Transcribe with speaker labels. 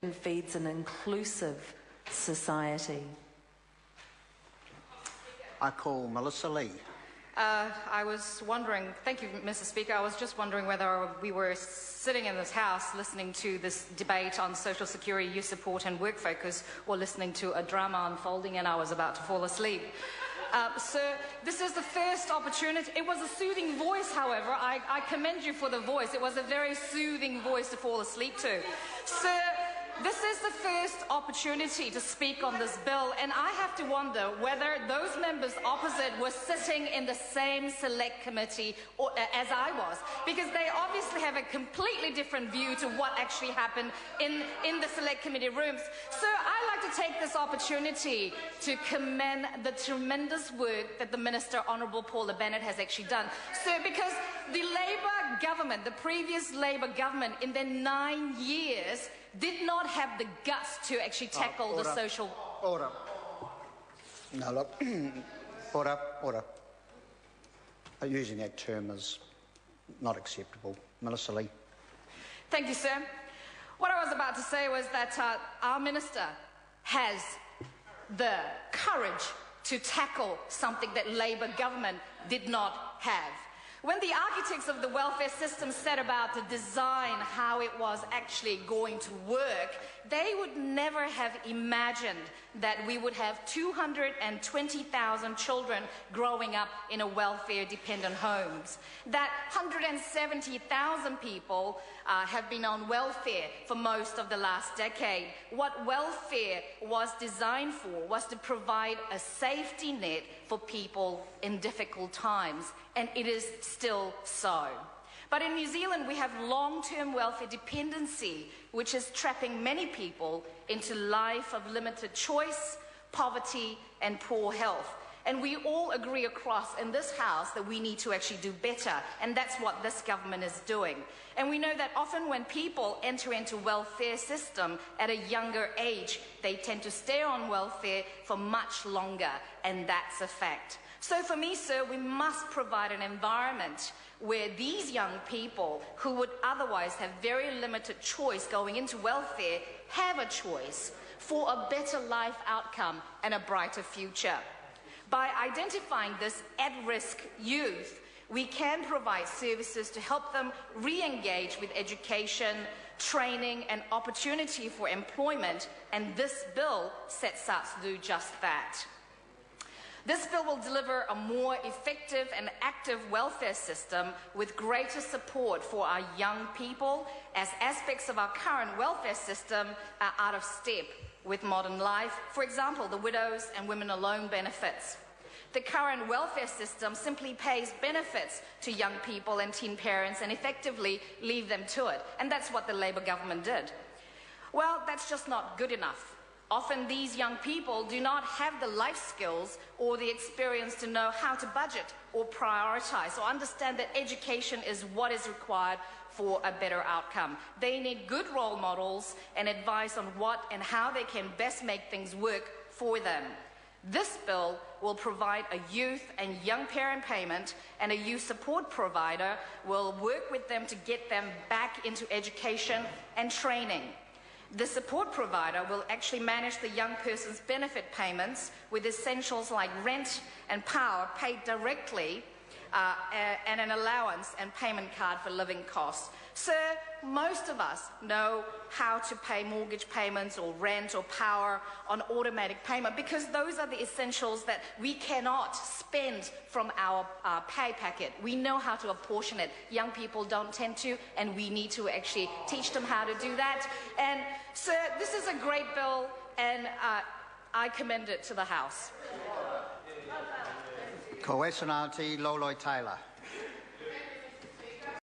Speaker 1: feeds an inclusive society.
Speaker 2: I call Melissa Lee.
Speaker 3: I was wondering, thank you, Mr. Speaker, I was just wondering whether we were sitting in this House listening to this debate on social security, youth support and work focus, or listening to a drama unfolding and I was about to fall asleep. Sir, this is the first opportunity. It was a soothing voice, however. I commend you for the voice. It was a very soothing voice to fall asleep to. Sir, this is the first opportunity to speak on this bill, and I have to wonder whether those members opposite were sitting in the same select committee as I was, because they obviously have a completely different view to what actually happened in the select committee rooms. So I'd like to take this opportunity to commend the tremendous work that the Minister, Honourable Paula Bennett, has actually done. Sir, because the Labour government, the previous Labour government, in their 9 years, did not have the guts to actually tackle the social...
Speaker 2: Order. No, look. Order. Using that term is not acceptable. Melissa Lee.
Speaker 3: Thank you, sir. What I was about to say was that our Minister has the courage to tackle something that Labour government did not have. When the architects of the welfare system set about to design how it was actually going to work, they would never have imagined that we would have 220,000 children growing up in a welfare-dependent homes, that 170,000 people have been on welfare for most of the last decade. What welfare was designed for was to provide a safety net for people in difficult times, and it is still so. But in New Zealand, we have long-term welfare dependency, which is trapping many people into life of limited choice, poverty, and poor health. And we all agree across in this House that we need to actually do better, and that's what this government is doing. And we know that often when people enter into welfare system at a younger age, they tend to stay on welfare for much longer, and that's a fact. So for me, sir, we must provide an environment where these young people who would otherwise have very limited choice going into welfare have a choice for a better life outcome and a brighter future. By identifying this at-risk youth, we can provide services to help them re-engage with education, training and opportunity for employment, and this bill sets out to do just that. This bill will deliver a more effective and active welfare system with greater support for our young people, as aspects of our current welfare system are out of step with modern life. For example, the widows and women alone benefits. The current welfare system simply pays benefits to young people and teen parents and effectively leave them to it. And that's what the Labour government did. Well, that's just not good enough. Often these young people do not have the life skills or the experience to know how to budget or prioritise or understand that education is what is required for a better outcome. They need good role models and advice on what and how they can best make things work for them. This bill will provide a youth and young parent payment, and a youth support provider will work with them to get them back into education and training. The support provider will actually manage the young person's benefit payments with essentials like rent and power paid directly and an allowance and payment card for living costs. Sir, most of us know how to pay mortgage payments or rent or power on automatic payment because those are the essentials that we cannot spend from our pay packet. We know how to apportion it. Young people don't tend to, and we need to actually teach them how to do that. And sir, this is a great bill, and I commend it to the House.
Speaker 2: Ko Esanati Loloi Taylor.